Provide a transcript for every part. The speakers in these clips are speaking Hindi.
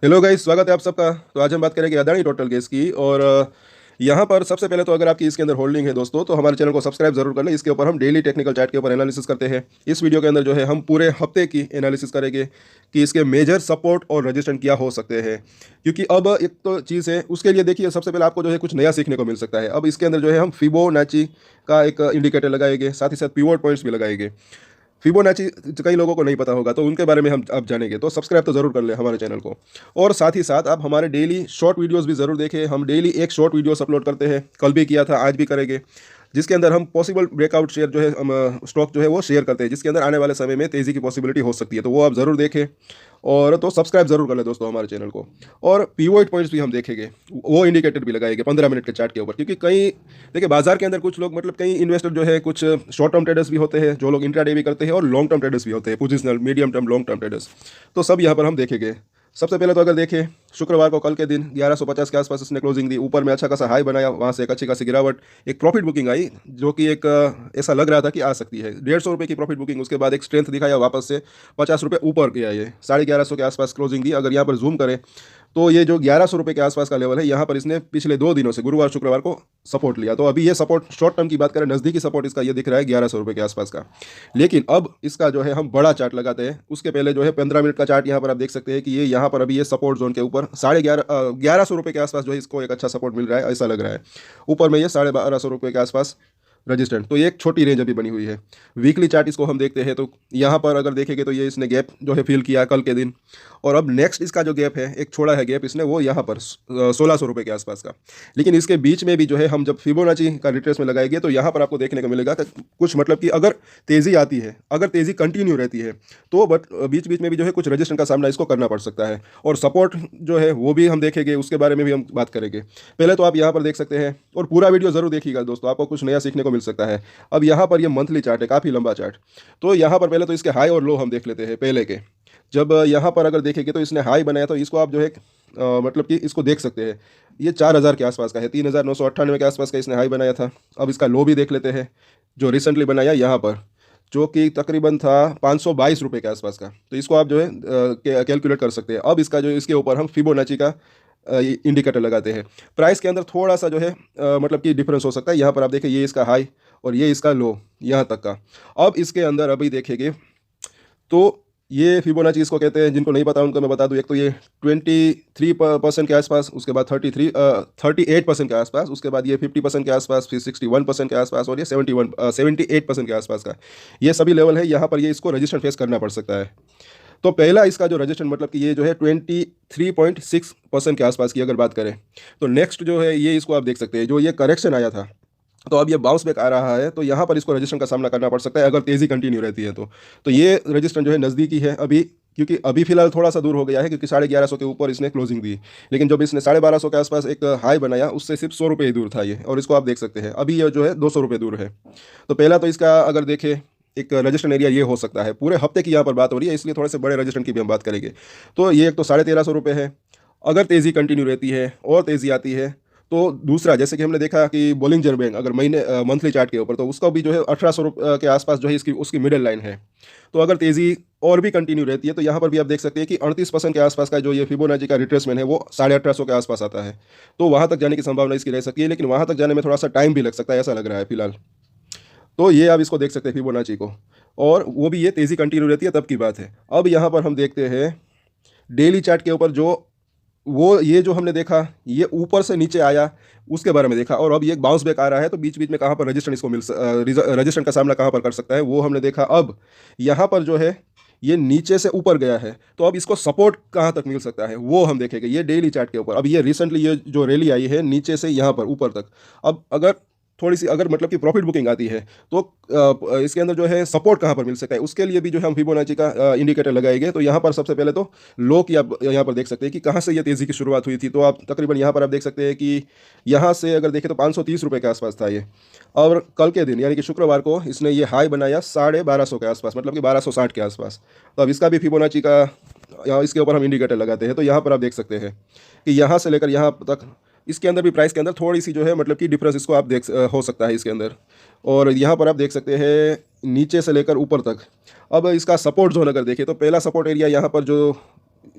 हेलो गाइस, स्वागत है आप सबका। तो आज हम बात करेंगे अदानी टोटल गैस की। और यहाँ पर सबसे पहले तो अगर आपकी इसके अंदर होल्डिंग है दोस्तों, तो हमारे चैनल को सब्सक्राइब जरूर कर लें। इसके ऊपर हम डेली टेक्निकल चार्ट के ऊपर एनालिसिस करते हैं। इस वीडियो के अंदर जो है हम पूरे हफ्ते की एनालिसिस करेंगे कि इसके मेजर सपोर्ट और रेजिस्टेंस क्या हो सकते हैं। क्योंकि अब एक तो चीज़ है, उसके लिए देखिए सबसे पहले आपको जो है कुछ नया सीखने को मिल सकता है। अब इसके अंदर जो है हम फिबोनाची का एक इंडिकेटर लगाएंगे, साथ ही साथ पिवोट पॉइंट्स भी लगाएंगे। फिबोनाची कई लोगों को नहीं पता होगा, तो उनके बारे में हम अब जानेंगे। तो सब्सक्राइब तो ज़रूर कर लें हमारे चैनल को। और साथ ही साथ आप हमारे डेली शॉर्ट वीडियोस भी ज़रूर देखें। हम डेली एक शॉर्ट वीडियोस अपलोड करते हैं, कल भी किया था, आज भी करेंगे, जिसके अंदर हम पॉसिबल ब्रेकआउट शेयर जो है हम स्टॉक जो है वो शेयर करते हैं, जिसके अंदर आने वाले समय में तेज़ी की पॉसिबिलिटी हो सकती है। तो वो आप ज़रूर देखें। और तो सब्सक्राइब जरूर कर लें दोस्तों हमारे चैनल को। और पीवोट पॉइंट्स भी हम देखेंगे, वो इंडिकेटर भी लगाएंगे 15 मिनट के चार्ट के ऊपर। क्योंकि कई देखिए बाजार के अंदर कुछ लोग मतलब कई इन्वेस्टर जो है, कुछ शॉर्ट टर्म ट्रेडर्स भी होते हैं जो लोग इंट्राडे भी करते हैं, और लॉन्ग टर्म ट्रेडर्स भी होते हैं, positional, medium term, long term traders. तो सब यहाँ पर हम देखेंगे। सबसे पहले तो अगर देखें, शुक्रवार को कल के दिन 1150 के आसपास इसने क्लोजिंग दी। ऊपर में अच्छा खासा हाई बनाया, वहाँ से एक अच्छी खासी गिरावट, एक प्रॉफिट बुकिंग आई जो कि एक ऐसा लग रहा था कि आ सकती है 150 रुपये की प्रॉफिट बुकिंग। उसके बाद एक स्ट्रेंथ दिखाया, वापस से 50 रुपये ऊपर गया। ये 1150 के आसपास क्लोजिंग दी। अगर यहाँ पर जूम करें तो ये जो 1100 रुपये के आसपास का लेवल है, यहाँ पर इसने पिछले 2 दिनों से गुरुवार शुक्रवार को सपोर्ट लिया। तो अभी ये सपोर्ट शॉर्ट टर्म की बात करें, नज़दीकी सपोर्ट इसका ये दिख रहा है 1100 रुपये के आसपास का। लेकिन अब इसका जो है हम बड़ा चार्ट लगाते हैं। उसके पहले जो है 15 मिनट का चार्ट यहाँ पर आप देख सकते हैं कि ये यहाँ पर अभी ये सपोर्ट जोन के ऊपर 1150 रुपये के आसपास जो है इसको एक अच्छा सपोर्ट मिल रहा है, ऐसा लग रहा है। ऊपर में ये 1250 रुपये के आसपास रजिस्टेंट। तो ये एक छोटी रेंज अभी बनी हुई है। वीकली चार्ट इसको हम देखते हैं तो यहाँ पर अगर देखेंगे तो ये इसने गैप जो है फिल किया कल के दिन। और अब नेक्स्ट इसका जो गैप है, एक छोड़ा है गैप इसने, वो यहाँ पर 1600 रुपये के आसपास का। लेकिन इसके बीच में भी जो है हम जब फिबोनाची का रिट्रेस में लगाएंगे तो यहाँ पर आपको देखने को मिलेगा कि कुछ मतलब कि अगर तेज़ी आती है, अगर तेज़ी कंटिन्यू रहती है, तो बट बीच बीच में भी जो है कुछ रजिस्टेंस का सामना इसको करना पड़ सकता है। और सपोर्ट जो है वो भी हम देखेंगे, उसके बारे में भी हम बात करेंगे। पहले तो आप यहाँ पर देख सकते हैं, और पूरा वीडियो ज़रूर देखिएगा दोस्तों, आपको कुछ नया सीखने को मिल सकता है। अब यहाँ पर ये मंथली चार्ट है, काफ़ी लंबा चार्ट। तो यहाँ पर पहले तो इसके हाई और लो हम देख लेते हैं पहले के। जब यहाँ पर अगर देखेंगे तो इसने हाई बनाया, तो इसको आप जो है मतलब कि इसको देख सकते हैं, ये 4000 के आसपास का है, 3998 के आसपास का इसने हाई बनाया था। अब इसका लो भी देख लेते हैं जो रिसेंटली बनाया यहाँ पर, जो कि तकरीबन था 522 रुपये के आसपास का। तो इसको आप जो है कैलकुलेट कर सकते हैं। अब इसका जो इसके ऊपर हम फिबोनाची का इंडिकेटर लगाते हैं। प्राइस के अंदर थोड़ा सा जो है मतलब कि डिफरेंस हो सकता है। यहाँ पर आप देखें, ये इसका हाई और ये इसका लो यहाँ तक का। अब इसके अंदर अभी देखेंगे तो ये फिबोनाची इसको कहते हैं, जिनको नहीं पता उनको मैं बता दूं। एक तो ये 23% के आसपास, उसके बाद 38% के आसपास, उसके बाद ये 50% के आसपास, फिर 61% के आसपास, और ये 78% के आसपास का। ये सभी लेवल है। यहाँ पर ये इसको रजिस्टेंस फेस करना पड़ सकता है। तो पहला इसका जो रजिस्टेंस मतलब कि ये जो है 23.6% के आसपास की अगर बात करें, तो नेक्स्ट जो है ये इसको आप देख सकते हैं, जो ये करेक्शन आया था, तो अब ये बाउंस बैक आ रहा है, तो यहाँ पर इसको रजिस्टेंस का सामना करना पड़ सकता है अगर तेज़ी कंटिन्यू रहती है तो ये रजिस्टेंस जो है नज़दीकी है अभी। क्योंकि अभी फिलहाल थोड़ा सा दूर हो गया है, क्योंकि 1150 के ऊपर इसने क्लोजिंग दी। लेकिन जब इसने 1250 के आसपास एक हाई बनाया, उससे सिर्फ 100 रुपये ही दूर था ये। और इसको आप देख सकते हैं अभी ये जो है 200 रुपये दूर है। तो पहला तो इसका अगर देखें, एक रजिस्टेंस एरिया ये हो सकता है। पूरे हफ्ते की यहाँ पर बात हो रही है, इसलिए थोड़े से बड़े रजिस्टेंस की भी हम बात करेंगे। तो ये एक तो 1350 रुपये है। अगर तेज़ी कंटिन्यू रहती है और तेज़ी आती है, तो दूसरा जैसे कि हमने देखा कि बोलिंजर बैंक अगर मंथली चार्ट के ऊपर, तो उसका भी जो है 1800 के आसपास जो है इसकी उसकी मिडिल लाइन है। तो अगर तेज़ी और भी कंटिन्यू रहती है, तो यहाँ पर भी आप देख सकते हैं कि 38% के आसपास का जो ये फिबोनाची का रिट्रेसमेंट है वो 1850 के आसपास आता है। तो वहाँ तक जाने की संभावना इसकी रह सकती है, लेकिन वहाँ तक जाने में थोड़ा सा टाइम भी लग सकता है, ऐसा लग रहा है फिलहाल। तो ये आप इसको देख सकते हैं फिबोनाची को, और वो भी ये तेज़ी कंटिन्यू रहती है तब की बात है। अब यहाँ पर हम देखते हैं डेली चार्ट के ऊपर, जो वो ये जो हमने देखा, ये ऊपर से नीचे आया, उसके बारे में देखा। और अब ये एक बाउंस बैक आ रहा है, तो बीच बीच में कहाँ पर रजिस्टेंस इसको रजिस्टेंस का सामना कहाँ पर कर सकता है, वो हमने देखा। अब यहाँ पर जो है ये नीचे से ऊपर गया है, तो अब इसको सपोर्ट कहाँ तक मिल सकता है वो हम देखेंगे ये डेली चार्ट के ऊपर। अब ये रिसेंटली ये जो रैली आई है नीचे से यहाँ पर ऊपर तक, अब अगर थोड़ी सी अगर मतलब कि प्रॉफिट बुकिंग आती है, तो इसके अंदर जो है सपोर्ट कहाँ पर मिल सकता है, उसके लिए भी जो है हम फिबोनाची का इंडिकेटर लगाएंगे। तो यहाँ पर सबसे पहले तो लो की आप यहाँ पर देख सकते हैं कि कहाँ से ये तेज़ी की शुरुआत हुई थी। तो आप तकरीबन यहाँ पर आप देख सकते हैं कि यहाँ से अगर देखें तो 530 रुपये के आसपास था ये। और कल के दिन यानी कि शुक्रवार को इसने ये हाई बनाया 1250 के आसपास, मतलब कि 1260 के आसपास। तो अब इसका भी फिबोनाची का यहाँ इसके ऊपर हम इंडिकेटर लगाते हैं। तो यहाँ पर आप देख सकते हैं कि यहाँ से लेकर यहाँ तक इसके अंदर भी प्राइस के अंदर थोड़ी सी जो है मतलब कि डिफरेंस इसको आप देख हो सकता है इसके अंदर। और यहाँ पर आप देख सकते हैं नीचे से लेकर ऊपर तक। अब इसका सपोर्ट जोन अगर देखें, तो पहला सपोर्ट एरिया यहाँ पर जो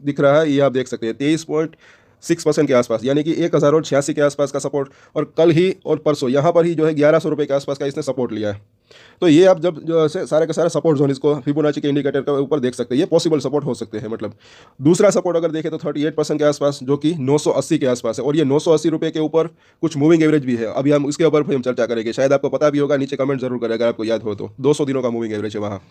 दिख रहा है, ये आप देख सकते हैं 23.6% के आसपास, यानी कि 1086 के आसपास का सपोर्ट। और कल ही और परसों यहाँ पर ही जो है 1100 रुपये के आसपास का इसने सपोर्ट लिया है। तो ये आप जब जो है सारे के सारे सपोर्ट जोन इसको फिबोनाची के इंडिकेटर के ऊपर देख सकते हैं, ये पॉसिबल सपोर्ट हो सकते हैं। मतलब दूसरा सपोर्ट अगर देखें तो 38% के आसपास, जो कि 980 के आसपास है, और ये 980 रुपये के ऊपर कुछ मूविंग एवरेज भी है। अभी हम उसके ऊपर भी हम चर्चा करेंगे, शायद आपको पता भी होगा, नीचे कमेंट जरूर करेगा आपको याद हो तो। 200 दिनों का मूविंग एवरेज है वहाँ।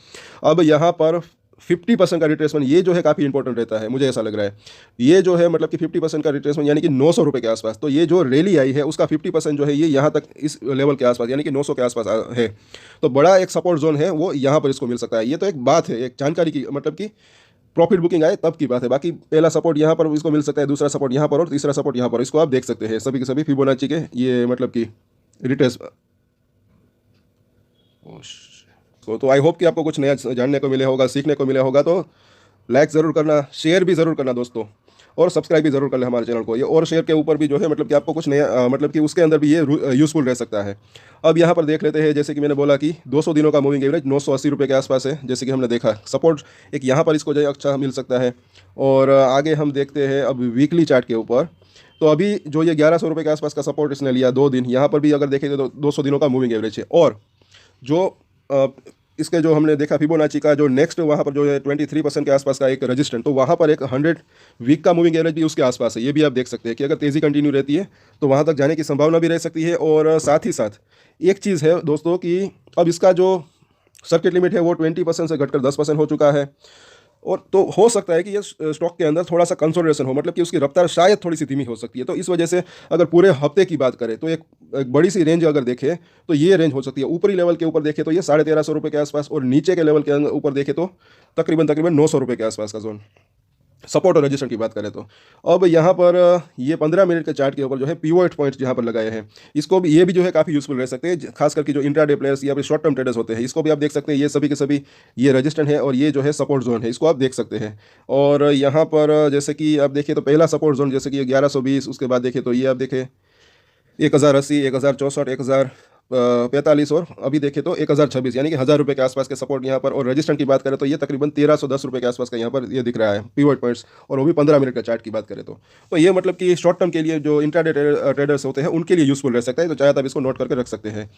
अब यहाँ पर 50% का रिट्रेसमेंट, ये जो है काफ़ी इंपॉर्टेंट रहता है, मुझे ऐसा लग रहा है। ये जो है मतलब कि 50% का रिट्रेसमेंट, यानी कि 900 रुपये के आसपास। तो ये जो रैली आई है उसका 50% जो है ये यहाँ तक इस लेवल के आसपास, यानी कि 900 के आसपास है। तो बड़ा एक सपोर्ट जोन है वो यहाँ पर इसको मिल सकता है। ये तो एक बात है, एक जानकारी की, मतलब कि प्रॉफिट बुकिंग आए तब की बात है। बाकी पहला सपोर्ट यहाँ पर इसको मिल सकता है, दूसरा सपोर्ट यहाँ पर, और तीसरा सपोर्ट यहाँ पर। इसको आप देख सकते हैं सभी के सभी फिबोनाची के ये मतलब कि रिट्रेस। तो आई होप कि आपको कुछ नया जानने को मिला होगा, सीखने को मिला होगा। तो लाइक ज़रूर करना, शेयर भी ज़रूर करना दोस्तों, और सब्सक्राइब भी ज़रूर कर लें हमारे चैनल को। ये और शेयर के ऊपर भी जो है मतलब कि आपको कुछ नया मतलब कि उसके अंदर भी ये यूज़फुल रह सकता है। अब यहाँ पर देख लेते हैं, जैसे कि मैंने बोला कि 200 दिनों का मूविंग एवरेज 980 रुपये के आसपास है, जैसे कि हमने देखा। सपोर्ट एक यहाँ पर इसको जो है अच्छा मिल सकता है। और आगे हम देखते हैं अब वीकली चार्ट के ऊपर। तो अभी जो ये 1100 रुपये के आसपास का सपोर्ट इसने लिया 2 दिन, यहाँ पर भी अगर देखेंगे तो 200 दिनों का मूविंग एवरेज है। और जो इसके जो हमने देखा फिबोनाची का जो नेक्स्ट वहाँ पर जो है 23% के आसपास का एक रजिस्टेंट, तो वहाँ पर एक 100 वीक का मूविंग एवरेज भी उसके आसपास है। ये भी आप देख सकते हैं कि अगर तेज़ी कंटिन्यू रहती है तो वहाँ तक जाने की संभावना भी रह सकती है। और साथ ही साथ एक चीज़ है दोस्तों कि अब इसका जो सर्किट लिमिट है वो 20% से घटकर 10% हो चुका है। और तो हो सकता है कि ये स्टॉक के अंदर थोड़ा सा कंसोलिडेशन हो, मतलब कि उसकी रफ्तार शायद थोड़ी सी धीमी हो सकती है। तो इस वजह से अगर पूरे हफ्ते की बात करें तो एक बड़ी सी रेंज अगर देखें तो ये रेंज हो सकती है। ऊपरी लेवल के ऊपर देखें तो ये 1350 रुपये के आसपास, और नीचे के लेवल के ऊपर देखें तो तकरीबन 900 रुपये के आसपास का जोन, सपोर्ट और रजिस्टेंट की बात करें तो। अब यहाँ पर ये 15 मिनट के चार्ट के ऊपर जो है पिवोट पॉइंट जहाँ पर लगाए हैं, इसको भी ये भी जो है काफ़ी यूजफुल रह सकते हैं, खास करके जो इंट्राडे प्लेयर्स या फिर शॉर्ट टर्म ट्रेडर्स होते हैं। इसको भी आप देख सकते हैं, ये सभी के सभी ये रजिस्टेंट है और ये जो है सपोर्ट जोन है, इसको आप देख सकते हैं। और यहाँ पर जैसे कि आप देखें तो पहला सपोर्ट जोन जैसे कि 1120, उसके बाद देखें तो ये आप देखें 1080, 1064, 1045, और अभी देखें तो 1026, यानी कि 1000 रुपये के आसपास के सपोर्ट यहाँ पर। और रजिस्टेंट की बात करें तो ये तकरीबन 1310 रुपये के आसपास का यहाँ पर ये दिख रहा है पिवट पॉइंट्स, और वो भी 15 मिनट का चार्ट की बात करें तो ये मतलब कि शॉर्ट टर्म के लिए जो इंट्राडे ट्रेडर्स होते हैं उनके लिए यूजफुल रह सकता है। तो चाहे आप इसको नोट करके रख सकते हैं।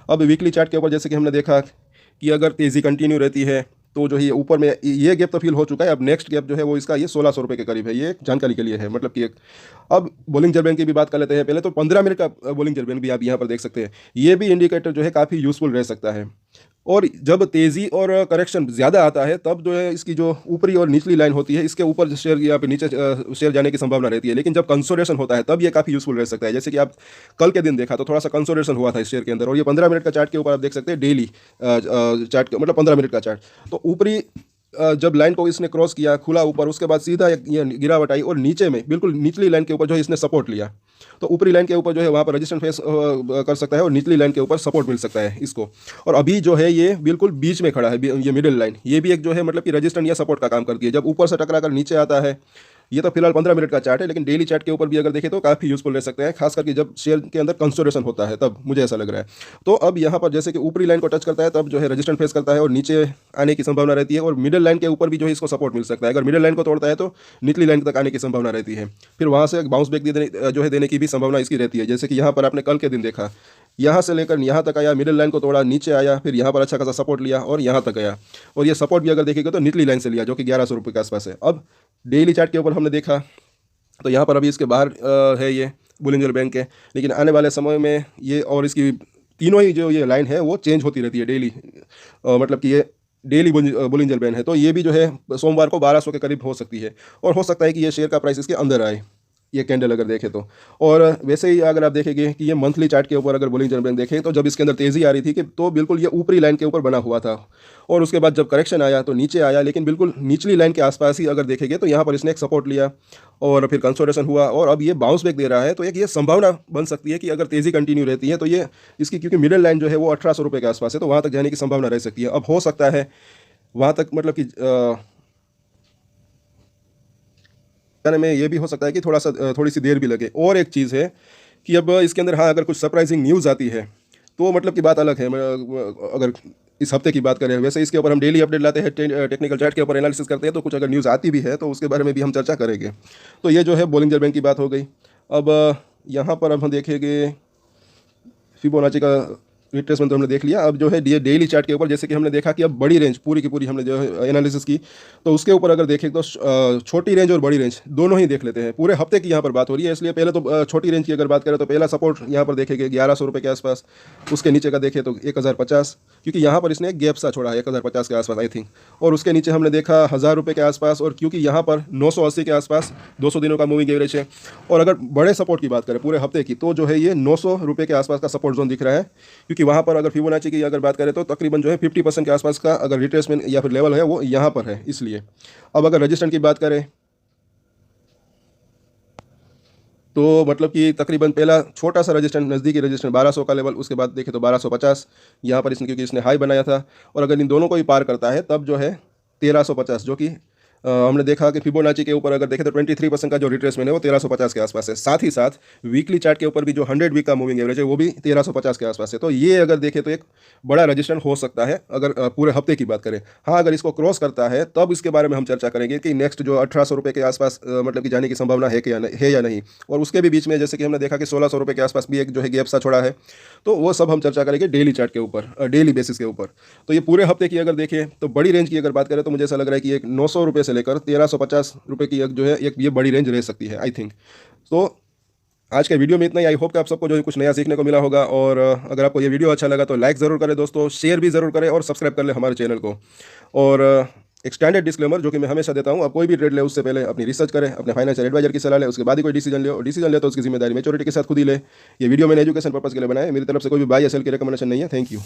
अब वीकली चार्ट के ऊपर जैसे कि हमने देखा कि अगर तेज़ी कंटिन्यू रहती है तो जो है ये ऊपर में ये गैप तो फिल हो चुका है। अब नेक्स्ट गैप जो है वो इसका ये 1600 रुपये के करीब है। ये एक जानकारी के लिए है, मतलब कि एक। अब बोलिंजर बैंड की भी बात कर लेते हैं। पहले तो 15 मिनट का बोलिंजर बैंड भी आप यहाँ पर देख सकते हैं। ये भी इंडिकेटर जो है काफ़ी यूजफुल रह सकता है। और जब तेज़ी और करेक्शन ज़्यादा आता है तब जो है इसकी जो ऊपरी और निचली लाइन होती है इसके ऊपर शेयर या फिर नीचे शेयर जाने की संभावना रहती है। लेकिन जब कंसोलिडेशन होता है तब ये काफ़ी यूजफुल रह सकता है। जैसे कि आप कल के दिन देखा तो थोड़ा सा कंसोलिडेशन हुआ था इस शेयर के अंदर। और ये 15 मिनट का चार्ट के ऊपर आप देख सकते हैं, डेली चार्ट मतलब 15 मिनट का चार्ट। तो ऊपरी जब लाइन को इसने क्रॉस किया, खुला ऊपर, उसके बाद सीधा ये गिरावट आई और नीचे में बिल्कुल निचली लाइन के ऊपर जो है इसने सपोर्ट लिया। तो ऊपरी लाइन के ऊपर जो है वहाँ पर रजिस्टेंस फेस कर सकता है और निचली लाइन के ऊपर सपोर्ट मिल सकता है इसको। और अभी जो है ये बिल्कुल बीच में खड़ा है, ये मिडिल लाइन, ये भी एक जो है मतलब कि रजिस्टेंस या सपोर्ट का काम करती है। जब ऊपर से टकरा कर नीचे आता है, ये तो फिलहाल 15 मिनट का चार्ट है, लेकिन डेली चार्ट के ऊपर भी अगर देखें तो काफ़ी यूजफुल रह सकते हैं, खास करके जब शेयर के अंदर कंसोलिडेशन होता है तब, मुझे ऐसा लग रहा है। तो अब यहाँ पर जैसे कि ऊपरी लाइन को टच करता है तब जो है रजिस्टेंस फेस करता है और नीचे आने की संभावना रहती है। और मिडिल लाइन के ऊपर भी जो है इसको सपोर्ट मिल सकता है। अगर मिडिल लाइन को तोड़ता है तो निचली लाइन तक आने की संभावना रहती है। फिर वहाँ से बाउंस बैक जो है देने की भी संभावना इसकी रहती है। जैसे कि यहाँ पर आपने कल के दिन देखा, यहाँ से लेकर यहाँ तक आया, मिडिल लाइन को तोड़ा, नीचे आया, फिर यहाँ पर अच्छा खासा सपोर्ट लिया और यहाँ तक आया। और ये सपोर्ट भी अगर देखेगा तो निचली लाइन से लिया, जो कि 1100 रुपये के आसपास है। अब डेली चार्ट के ऊपर हमने देखा तो यहाँ पर अभी इसके बाहर है ये बोलिंजर बैंक है, लेकिन आने वाले समय में ये और इसकी तीनों ही जो ये लाइन है वो चेंज होती रहती है डेली, मतलब कि ये डेली बोलिंजर बैंड है। तो ये भी जो है सोमवार को 1200 के करीब हो सकती है, और हो सकता है कि ये शेयर का प्राइस इसके अंदर आए, ये कैंडल अगर देखें तो। और वैसे ही अगर आप देखेंगे कि ये मंथली चार्ट के ऊपर अगर बोलिंजर बैंड देखें तो जब इसके अंदर तेज़ी आ रही थी कि तो बिल्कुल ये ऊपरी लाइन के ऊपर बना हुआ था, और उसके बाद जब करेक्शन आया तो नीचे आया, लेकिन बिल्कुल निचली लाइन के आसपास ही अगर देखेंगे तो यहाँ पर इसने एक सपोर्ट लिया और फिर कंसोलिडेशन हुआ और अब ये बाउंस बैक दे रहा है। तो एक ये संभावना बन सकती है कि अगर तेज़ी कंटिन्यू रहती है तो ये इसकी, क्योंकि मिडिल लाइन जो है वो 1800 रुपये के आसपास है, तो वहाँ तक जाने की संभावना रह सकती है। अब हो सकता है वहाँ तक मतलब कि जाने में ये भी हो सकता है कि थोड़ी सी देर भी लगे। और एक चीज़ है कि अब इसके अंदर हाँ अगर कुछ सरप्राइजिंग न्यूज़ आती है तो मतलब की बात अलग है। अगर इस हफ्ते की बात करें। वैसे इसके ऊपर हम डेली अपडेट लाते हैं, टेक्निकल चार्ट के ऊपर एनालिसिस करते हैं, तो कुछ अगर न्यूज़ आती भी है तो उसके बारे में भी हम चर्चा करेंगे। तो ये जो है बोलिंजर बैंड की बात हो गई। अब यहाँ पर अब हम देखेंगे फिबोनाची का रिट्रेसमेंट तो हमने देख लिया। अब जो है डेली चार्ट के ऊपर जैसे कि हमने देखा कि अब बड़ी रेंज पूरी की पूरी हमने जो है एनालिसिस की, तो उसके ऊपर अगर देखें तो छोटी रेंज और बड़ी रेंज दोनों ही देख लेते हैं। पूरे हफ्ते की यहाँ पर बात हो रही है, इसलिए पहले तो छोटी रेंज की अगर बात करें तो पहला सपोर्ट यहाँ पर देखेंगे 1100 रुपये के आसपास। उसके नीचे का देखें तो 1050, क्योंकि यहाँ पर इसने एक गैप सा छोड़ा है 1050 के आसपास आई थिंक। और उसके नीचे हमने देखा 1000 रुपये के आसपास, और क्योंकि यहाँ पर 980 के आसपास 200 दिनों का मूविंग एवरेज है। और अगर बड़े सपोर्ट की बात करें पूरे हफ्ते की, तो जो है ये 900 रुपये के आसपास का सपोर्ट जोन दिख रहा है, क्योंकि वहाँ पर अगर फिबोनाची की अगर बात करें तो तकरीबन जो है 50% के आसपास का अगर रिट्रेसमेंट या फिर लेवल है वो यहाँ पर है। इसलिए अब अगर रजिस्टेंट की बात करें तो मतलब कि तकरीबन पहला छोटा सा रजिस्टेंट नज़दीकी रजिस्टेंट 1200 का लेवल, उसके बाद देखें तो 1250 यहाँ पर इसने, क्योंकि इसने हाई बनाया था। और अगर इन दोनों को ही पार करता है तब जो है 1350, जो कि हमने देखा कि फिबोनाची के ऊपर अगर देखें तो 23% का जो रिट्रेसमेंट है वो 1350 के आसपास है। साथ ही साथ वीकली चार्ट के ऊपर भी जो 100 वीक का मूविंग एवरेज है वो भी 1350 के आसपास है। तो ये अगर देखें तो एक बड़ा रजिस्टेंस हो सकता है अगर पूरे हफ्ते की बात करें। हाँ, अगर इसको क्रॉस करता है तब इसके बारे में हम चर्चा करेंगे कि नेक्स्ट जो 1800 रुपये के आसपास मतलब कि जाने की संभावना है कि है या नहीं। और उसके भी बीच में जैसे कि हमने देखा कि 1600 रुपये के आसपास भी एक जो है गैप सा छोड़ा है। तो वो सब हम चर्चा करेंगे डेली चार्ट के ऊपर, डेली बेसिस के ऊपर। तो ये पूरे हफ्ते की अगर देखें तो बड़ी रेंज की अगर बात करें तो मुझे ऐसा लग रहा है कि एक 900 रुपये से लेकर 1350 रुपये की एक जो है एक ये बड़ी रेंज रह सकती है आई थिंक। तो आज के वीडियो में इतना ही। आई होप कि आप सबको जो है कुछ नया सीखने को मिला होगा। और अगर आपको ये वीडियो अच्छा लगा तो लाइक ज़रूर करें दोस्तों, शेयर भी ज़रूर करें और सब्सक्राइब कर ले हमारे चैनल को। और एक स्टैंडर्ड डिस्क्लेमर जो कि मैं हमेशा देता हूँ, आप कोई भी ट्रेड ले उससे पहले अपनी रिसर्च करें, अपने फाइनेंशियल एडवाइजर की सलाह ले, उसके बाद ही कोई डिसीजन ले। और डिसीजन ले तो उसकी जिम्मेदारी मैच्योरिटी के साथ खुद ही ले। ये वीडियो मैंने एजुकेशन पर्पस के लिए बनाया है, मेरी तरफ से कोई भी बाय या सेल की रिकमेंडेशन नहीं है। Thank you.